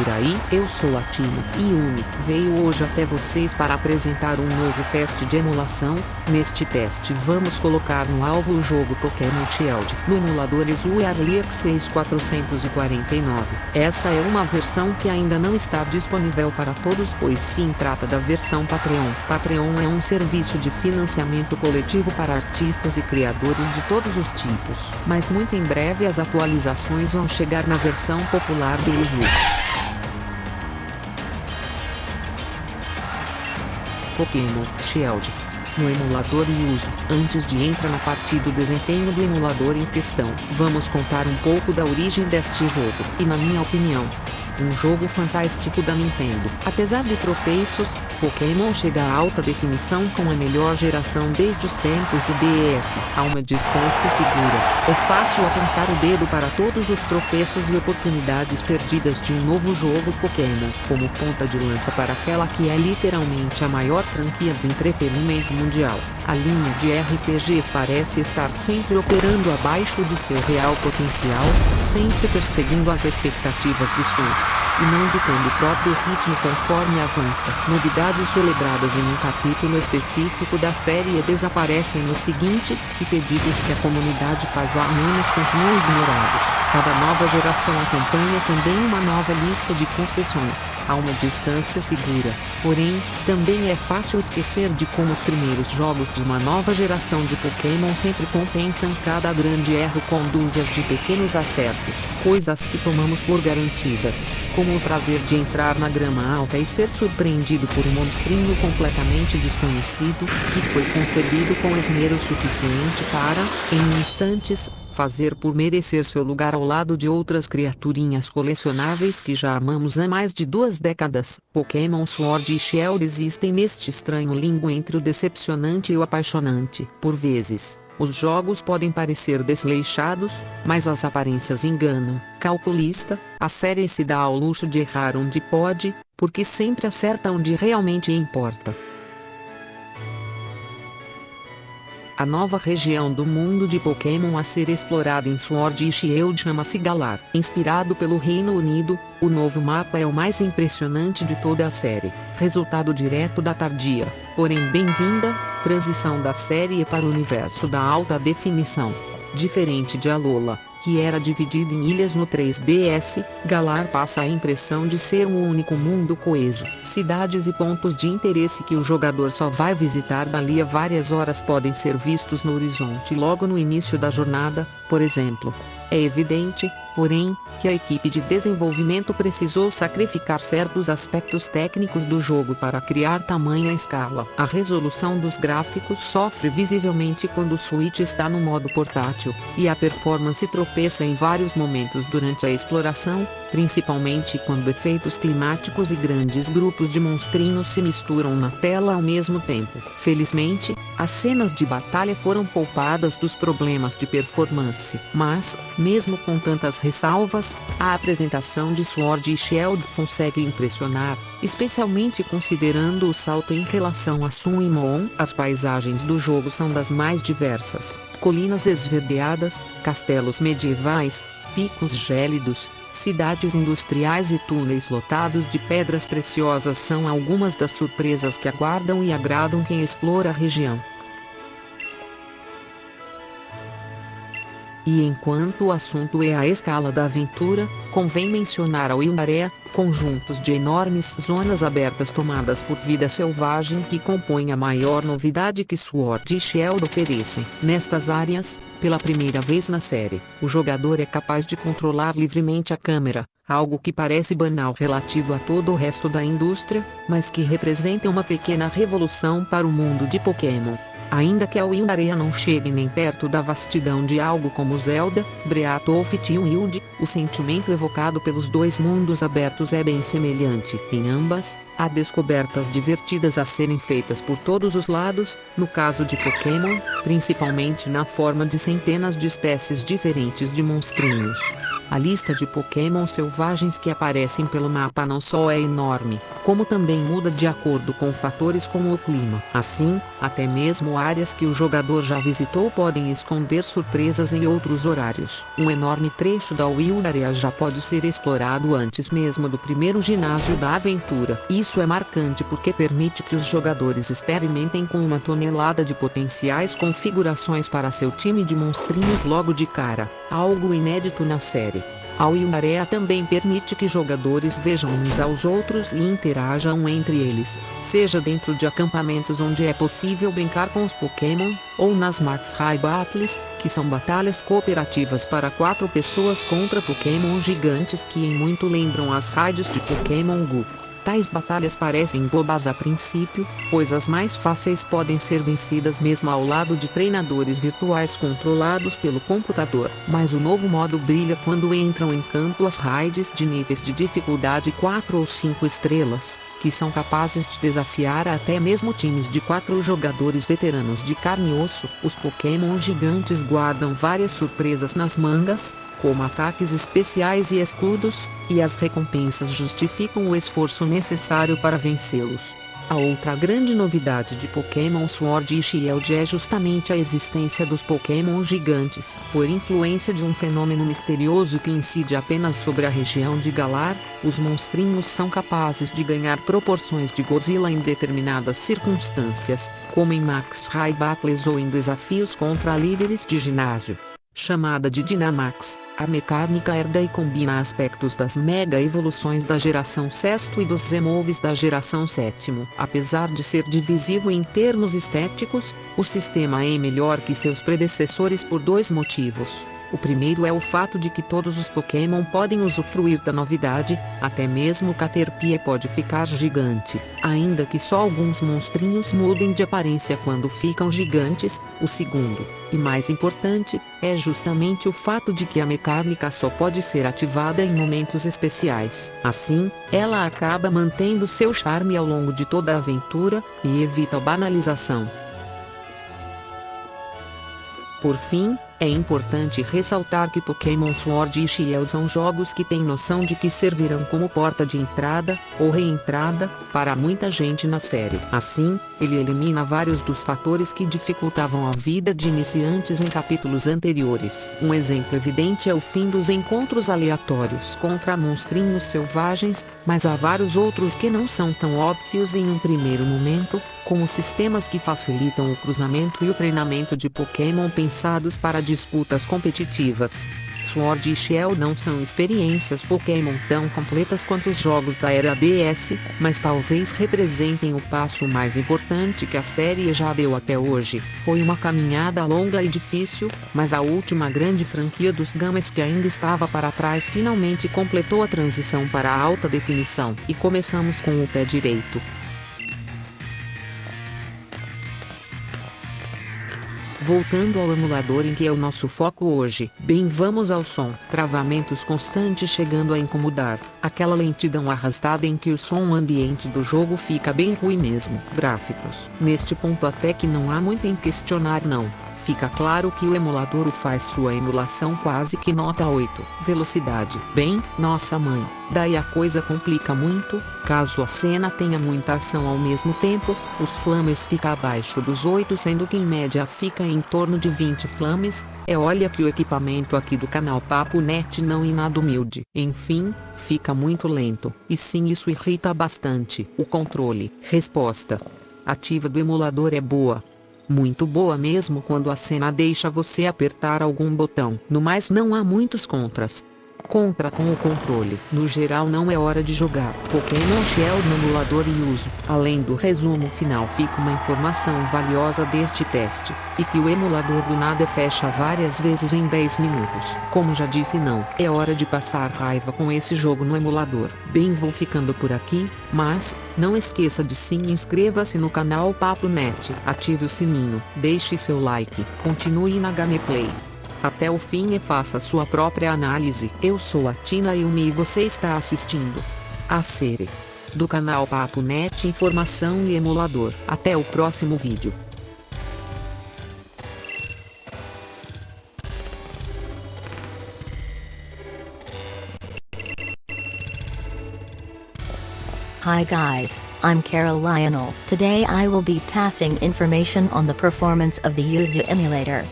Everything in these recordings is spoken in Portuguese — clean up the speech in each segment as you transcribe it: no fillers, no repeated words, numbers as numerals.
por aí. Eu sou a Tina e Yumi veio hoje até vocês para apresentar um novo teste de emulação. Neste teste vamos colocar no alvo o jogo Pokémon Shield no emulador Yuzu Early Access 449. Essa é uma versão que ainda não está disponível para todos, pois sim trata da versão Patreon. Patreon é um serviço de financiamento coletivo para artistas e criadores de todos os tipos, mas muito em breve as atualizações vão chegar na versão popular do Yuzu. Pokémon Shield no emulador Yuzu. Antes de entrar na parte do desempenho do emulador em questão, vamos contar um pouco da origem deste jogo, e na minha opinião, um jogo fantástico da Nintendo. Apesar de tropeços, Pokémon chega a alta definição com a melhor geração desde os tempos do DS, a uma distância segura. É fácil apontar o dedo para todos os tropeços e oportunidades perdidas de um novo jogo Pokémon, como ponta de lança para aquela que é literalmente a maior franquia do entretenimento mundial. A linha de RPGs parece estar sempre operando abaixo de seu real potencial, sempre perseguindo as expectativas dos fãs, e não ditando o próprio ritmo conforme avança. Novidades celebradas em um capítulo específico da série desaparecem no seguinte, e pedidos que a comunidade faz há anos continuam ignorados. Cada nova geração acompanha também uma nova lista de concessões, a uma distância segura. Porém, também é fácil esquecer de como os primeiros jogos de uma nova geração de Pokémon sempre compensam cada grande erro com dúzias de pequenos acertos, coisas que tomamos por garantidas, como o prazer de entrar na grama alta e ser surpreendido por um monstrinho completamente desconhecido, que foi concebido com esmero suficiente para, em instantes, fazer por merecer seu lugar ao lado de outras criaturinhas colecionáveis que já amamos há mais de 2 décadas. Pokémon Sword e Shield existem neste estranho limbo entre o decepcionante e o apaixonante. Por vezes, os jogos podem parecer desleixados, mas as aparências enganam. Calculista, a série se dá ao luxo de errar onde pode, porque sempre acerta onde realmente importa. A nova região do mundo de Pokémon a ser explorada em Sword e Shield chama-se Galar. Inspirado pelo Reino Unido, o novo mapa é o mais impressionante de toda a série, resultado direto da tardia, porém bem-vinda, transição da série para o universo da alta definição. Diferente de Alola, que era dividida em ilhas no 3DS, Galar passa a impressão de ser um único mundo coeso. Cidades e pontos de interesse que o jogador só vai visitar dali a várias horas podem ser vistos no horizonte logo no início da jornada, por exemplo. É evidente, porém, que a equipe de desenvolvimento precisou sacrificar certos aspectos técnicos do jogo para criar tamanha escala. A resolução dos gráficos sofre visivelmente quando o Switch está no modo portátil, e a performance tropeça em vários momentos durante a exploração, principalmente quando efeitos climáticos e grandes grupos de monstrinhos se misturam na tela ao mesmo tempo. Felizmente, as cenas de batalha foram poupadas dos problemas de performance, mas, mesmo com tantas ressalvas, a apresentação de Sword e Shield consegue impressionar, especialmente considerando o salto em relação a Sun e Moon. As paisagens do jogo são das mais diversas: colinas esverdeadas, castelos medievais, picos gélidos, cidades industriais e túneis lotados de pedras preciosas são algumas das surpresas que aguardam e agradam quem explora a região. E enquanto o assunto é a escala da aventura, convém mencionar a Yunarea, conjuntos de enormes zonas abertas tomadas por vida selvagem que compõem a maior novidade que Sword e Shield oferecem. Nestas áreas, pela primeira vez na série, o jogador é capaz de controlar livremente a câmera, algo que parece banal relativo a todo o resto da indústria, mas que representa uma pequena revolução para o mundo de Pokémon. Ainda que a Yunarea não chegue nem perto da vastidão de algo como Zelda, Breath of the Wild, o sentimento evocado pelos dois mundos abertos é bem semelhante. Em ambas, Há descobertas divertidas a serem feitas por todos os lados, no caso de Pokémon, principalmente na forma de centenas de espécies diferentes de monstrinhos. A lista de Pokémon selvagens que aparecem pelo mapa não só é enorme, como também muda de acordo com fatores como o clima. Assim, até mesmo áreas que o jogador já visitou podem esconder surpresas em outros horários. Um enorme trecho da Wildarea já pode ser explorado antes mesmo do primeiro ginásio da aventura. Isso é marcante porque permite que os jogadores experimentem com uma tonelada de potenciais configurações para seu time de monstrinhos logo de cara, algo inédito na série. A Wildarea também permite que jogadores vejam uns aos outros e interajam entre eles, seja dentro de acampamentos onde é possível brincar com os Pokémon, ou nas Max High Battles, que são batalhas cooperativas para 4 pessoas contra Pokémon gigantes que em muito lembram as raids de Pokémon Go. Tais batalhas parecem bobas a princípio, pois as mais fáceis podem ser vencidas mesmo ao lado de treinadores virtuais controlados pelo computador. Mas o novo modo brilha quando entram em campo as raids de níveis de dificuldade 4 ou 5 estrelas, que são capazes de desafiar até mesmo times de 4 jogadores veteranos de carne e osso. Os Pokémon gigantes guardam várias surpresas nas mangas, como ataques especiais e escudos, e as recompensas justificam o esforço necessário para vencê-los. A outra grande novidade de Pokémon Sword e Shield é justamente a existência dos Pokémon gigantes. Por influência de um fenômeno misterioso que incide apenas sobre a região de Galar, os monstrinhos são capazes de ganhar proporções de Godzilla em determinadas circunstâncias, como em Max High Battles ou em desafios contra líderes de ginásio. Chamada de Dynamax, a mecânica herda e combina aspectos das Mega Evoluções da geração 6 e dos Z-Moves da geração 7. Apesar de ser divisivo em termos estéticos, o sistema é melhor que seus predecessores por 2 motivos. O primeiro é o fato de que todos os Pokémon podem usufruir da novidade, até mesmo o Caterpie pode ficar gigante, ainda que só alguns monstrinhos mudem de aparência quando ficam gigantes. O segundo, e mais importante, é justamente o fato de que a mecânica só pode ser ativada em momentos especiais. Assim, ela acaba mantendo seu charme ao longo de toda a aventura, e evita a banalização. Por fim, é importante ressaltar que Pokémon Sword e Shield são jogos que têm noção de que servirão como porta de entrada, ou reentrada, para muita gente na série. Assim, ele elimina vários dos fatores que dificultavam a vida de iniciantes em capítulos anteriores. Um exemplo evidente é o fim dos encontros aleatórios contra monstrinhos selvagens, mas há vários outros que não são tão óbvios em um primeiro momento, como sistemas que facilitam o cruzamento e o treinamento de Pokémon pensados para disputas competitivas. Sword e Shield não são experiências Pokémon tão completas quanto os jogos da era DS, mas talvez representem o passo mais importante que a série já deu até hoje. Foi uma caminhada longa e difícil, mas a última grande franquia dos games que ainda estava para trás finalmente completou a transição para a alta definição, e começamos com o pé direito. Voltando ao emulador em que é o nosso foco hoje, bem, vamos ao som. Travamentos constantes chegando a incomodar, aquela lentidão arrastada em que o som ambiente do jogo fica bem ruim mesmo. Gráficos, neste ponto até que não há muito em questionar não. Fica claro que o emulador faz sua emulação quase que nota 8. Velocidade, bem, nossa mãe, daí a coisa complica muito. Caso a cena tenha muita ação ao mesmo tempo, os flames fica abaixo dos 8, sendo que em média fica em torno de 20 flames. Olha que o equipamento aqui do canal Papo Net não é nada humilde. Enfim, fica muito lento, e sim, isso irrita bastante. O controle, resposta ativa do emulador é boa. Muito boa mesmo quando a cena deixa você apertar algum botão. No mais, não há muitos contras. Contra com o controle. No geral, não é hora de jogar Pokémon Shield no emulador Yuzu. Além do resumo final, fica uma informação valiosa deste teste, e que o emulador do nada fecha várias vezes em 10 minutos. Como já disse, não é hora de passar raiva com esse jogo no emulador. Bem, vou ficando por aqui, mas não esqueça de se inscreva-se no canal Papo Net, ative o sininho, deixe seu like, continue na gameplay até o fim e faça sua própria análise. Eu sou a Tina Yumi e você está assistindo a Serie. do canal Papo Net Informação e Emulador. Até o próximo vídeo. Hi guys, I'm Carol Lionel. Today I will be passing information on the performance of the Yuzu emulator.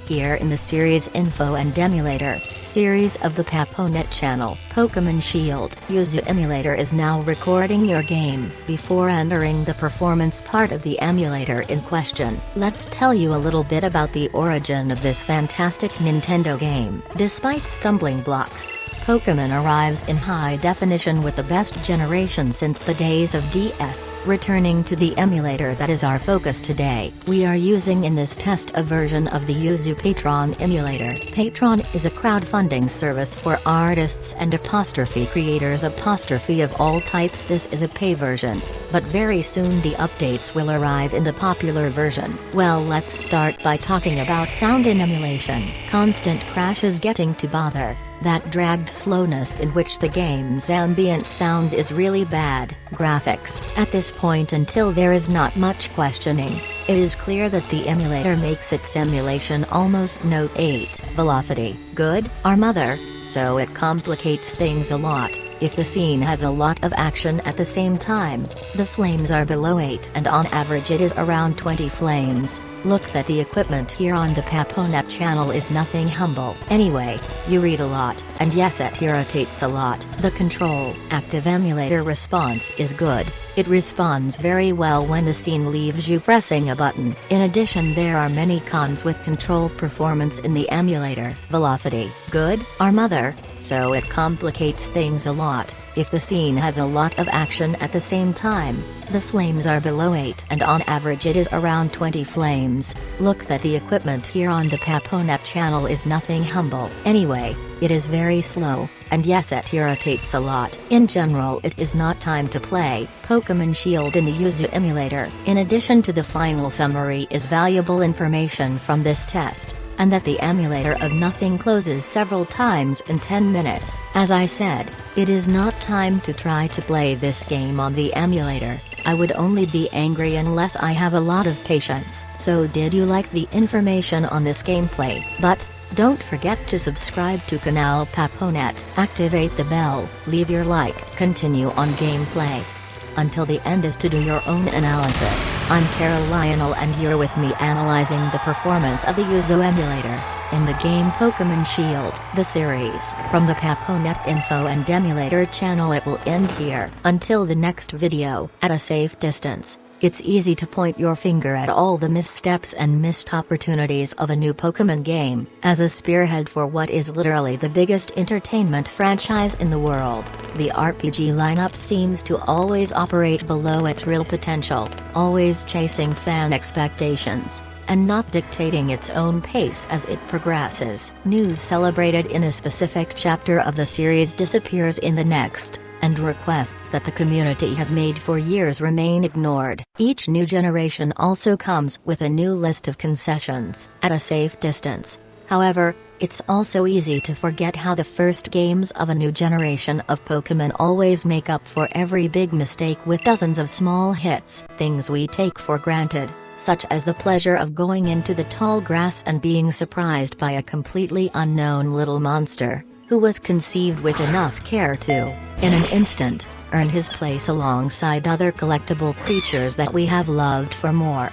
Here in the series info and emulator, series of the Paponet channel, Pokemon Shield. Yuzu emulator is now recording your game. Before entering the performance part of the emulator in question, let's tell you a little bit about the origin of this fantastic Nintendo game. Despite stumbling blocks, Pokemon arrives in high definition with the best generation since the days of DS. Returning to the emulator that is our focus today, we are using in this test a version of the Yuzu Patron emulator. Patron is a crowdfunding service for artists and apostrophe creators apostrophe of all types. This is a pay version, but very soon the updates will arrive in the popular version. Well, let's start by talking about sound in emulation. Constant crashes getting to bother. That dragged slowness in which the game's ambient sound is really bad. Graphics. At this point, until there is not much questioning, it is clear that the emulator makes its emulation almost Note 8. Velocity. Good, our mother, so it complicates things a lot. If the scene has a lot of action at the same time, the frames are below 8 and on average it is around 20 frames. Look that the equipment here on the Paponet channel is nothing humble. Anyway, you read a lot, and yes, it irritates a lot. The control active emulator response is good. It responds very well when the scene leaves you pressing a button. In addition, there are many cons with control performance in the emulator. Velocity. Good, our mother, so it complicates things a lot. If the scene has a lot of action at the same time, the frames are below 8 and on average it is around 20 frames. Look that the equipment here on the Paponet channel is nothing humble. Anyway, it is very slow, and yes, it irritates a lot. In general, it is not time to play Pokemon Shield in the Yuzu emulator. In addition to the final summary is valuable information from this test, and that the emulator of nothing closes several times in 10 minutes. As I said, it is not time to try to play this game on the emulator. I would only be angry unless I have a lot of patience. So did you like the information on this gameplay? But don't forget to subscribe to Canal Paponet, activate the bell, leave your like, continue on gameplay. Until the end is to do your own analysis. I'm Carol Lionel and you're with me analyzing the performance of the Yuzu emulator in the game Pokemon Shield, the series. From the Paponet info and emulator channel, it will end here. Until the next video, at a safe distance. It's easy to point your finger at all the missteps and missed opportunities of a new Pokemon game. As a spearhead for what is literally the biggest entertainment franchise in the world, the RPG lineup seems to always operate below its real potential, always chasing fan expectations, and not dictating its own pace as it progresses. News celebrated in a specific chapter of the series disappears in the next, and requests that the community has made for years remain ignored. Each new generation also comes with a new list of concessions. At a safe distance, however, it's also easy to forget how the first games of a new generation of Pokemon always make up for every big mistake with dozens of small hits. Things we take for granted, such as the pleasure of going into the tall grass and being surprised by a completely unknown little monster, who was conceived with enough care to, in an instant, earn his place alongside other collectible creatures that we have loved for more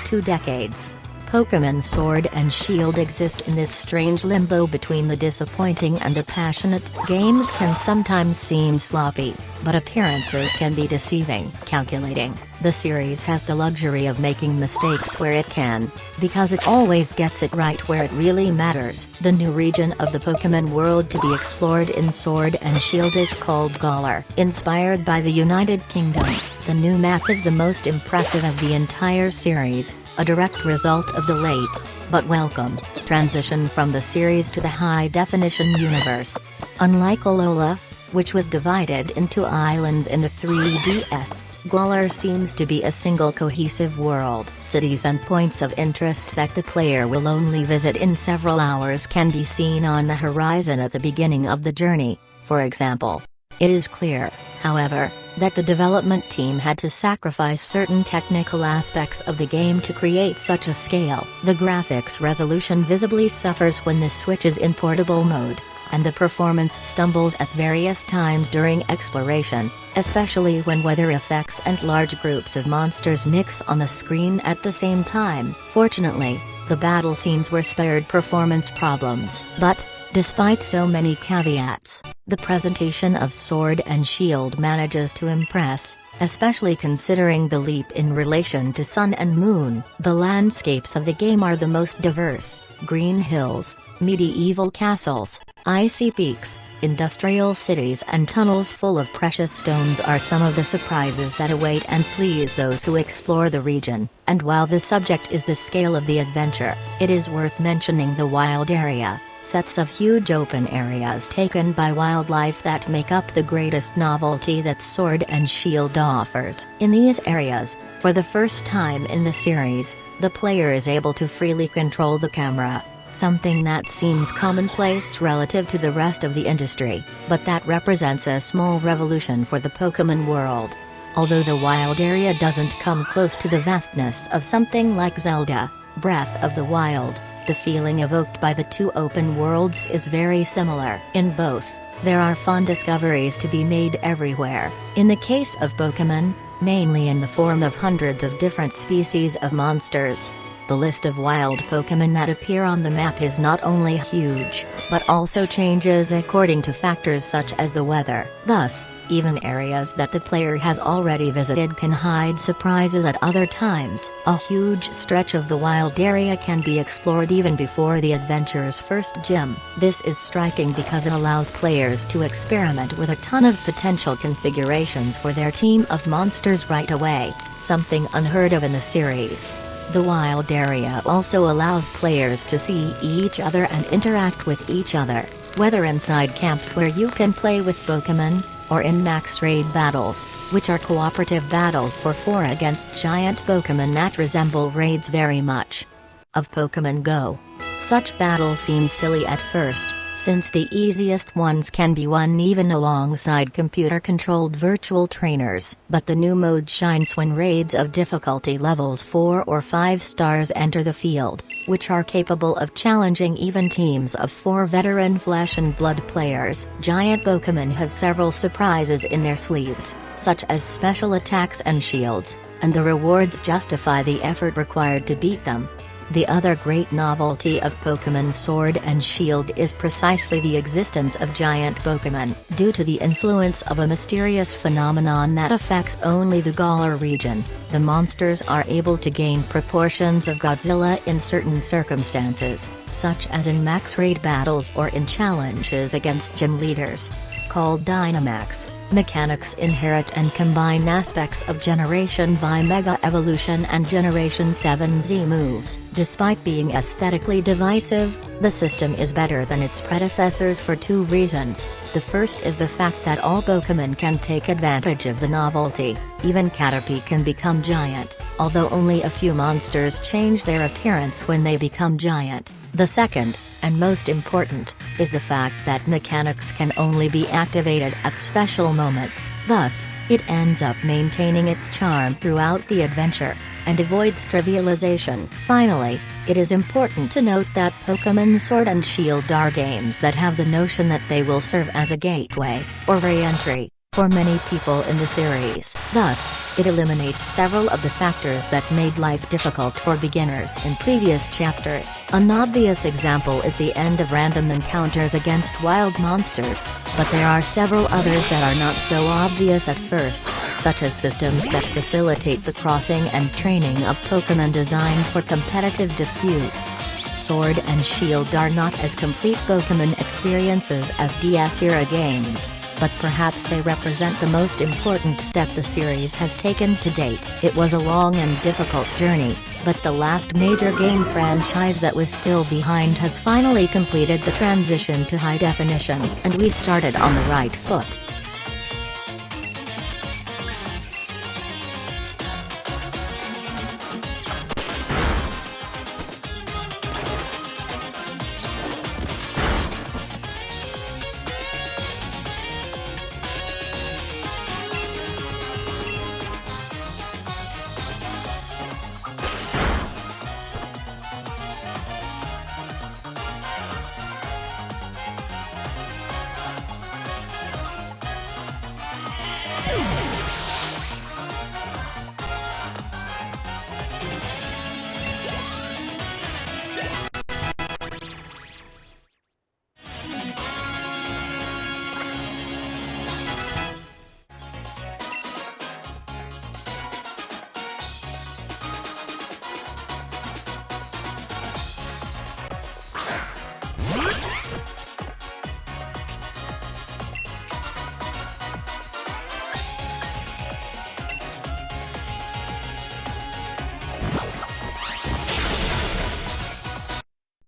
2 decades. Pokemon Sword and Shield exist in this strange limbo between the disappointing and the passionate. Games can sometimes seem sloppy, but appearances can be deceiving. Calculating. The series has the luxury of making mistakes where it can, because it always gets it right where it really matters. The new region of the Pokemon world to be explored in Sword and Shield is called Galar. Inspired by the United Kingdom, the new map is the most impressive of the entire series, a direct result of the late, but welcome, transition from the series to the high-definition universe. Unlike Alola, which was divided into islands in the 3DS, Galar seems to be a single cohesive world. Cities and points of interest that the player will only visit in several hours can be seen on the horizon at the beginning of the journey, for example. It is clear, however, that the development team had to sacrifice certain technical aspects of the game to create such a scale. The graphics resolution visibly suffers when this switches in portable mode, and the performance stumbles at various times during exploration, especially when weather effects and large groups of monsters mix on the screen at the same time. Fortunately, the battle scenes were spared performance problems. But, despite so many caveats, the presentation of Sword and Shield manages to impress, especially considering the leap in relation to Sun and Moon. The landscapes of the game are the most diverse: green hills, medieval castles, icy peaks, industrial cities and tunnels full of precious stones are some of the surprises that await and please those who explore the region. And while the subject is the scale of the adventure, it is worth mentioning the wild area, sets of huge open areas taken by wildlife that make up the greatest novelty that Sword and Shield offers. In these areas, for the first time in the series, the player is able to freely control the camera, something that seems commonplace relative to the rest of the industry, but that represents a small revolution for the Pokémon world. Although the wild area doesn't come close to the vastness of something like Zelda, Breath of the Wild, the feeling evoked by the two open worlds is very similar. In both, there are fun discoveries to be made everywhere. In the case of Pokémon, mainly in the form of hundreds of different species of monsters. The list of wild Pokémon that appear on the map is not only huge, but also changes according to factors such as the weather. Thus, even areas that the player has already visited can hide surprises at other times. A huge stretch of the wild area can be explored even before the adventure's first gym. This is striking because it allows players to experiment with a ton of potential configurations for their team of monsters right away, something unheard of in the series. The wild area also allows players to see each other and interact with each other, whether inside camps where you can play with Pokémon, or in max raid battles, which are cooperative battles for 4 against giant Pokémon that resemble raids very much. Of Pokémon Go. Such battles seem silly at first, since the easiest ones can be won even alongside computer-controlled virtual trainers. But the new mode shines when raids of difficulty levels 4 or 5 stars enter the field, which are capable of challenging even teams of 4 veteran flesh and blood players. Giant Pokémon have several surprises in their sleeves, such as special attacks and shields, and the rewards justify the effort required to beat them. The other great novelty of Pokémon Sword and Shield is precisely the existence of giant Pokémon. Due to the influence of a mysterious phenomenon that affects only the Galar region, the monsters are able to gain proportions of Godzilla in certain circumstances, such as in max raid battles or in challenges against gym leaders. Called Dynamax, mechanics inherit and combine aspects of Generation Y Mega Evolution and Generation 7Z moves. Despite being aesthetically divisive, the system is better than its predecessors for 2 reasons. The first is the fact that all Pokémon can take advantage of the novelty. Even Caterpie can become giant, although only a few monsters change their appearance when they become giant. The second, and most important, is the fact that mechanics can only be activated at special moments. Thus, it ends up maintaining its charm throughout the adventure, and avoids trivialization. Finally, it is important to note that Pokémon Sword and Shield are games that have the notion that they will serve as a gateway, or re-entry, for many people in the series. Thus, it eliminates several of the factors that made life difficult for beginners in previous chapters. An obvious example is the end of random encounters against wild monsters, but there are several others that are not so obvious at first, such as systems that facilitate the crossing and training of Pokémon designed for competitive disputes. Sword and Shield are not as complete Pokémon experiences as DS-era games, but perhaps they represent the most important step the series has taken to date. It was a long and difficult journey, but the last major game franchise that was still behind has finally completed the transition to high definition, and we started on the right foot.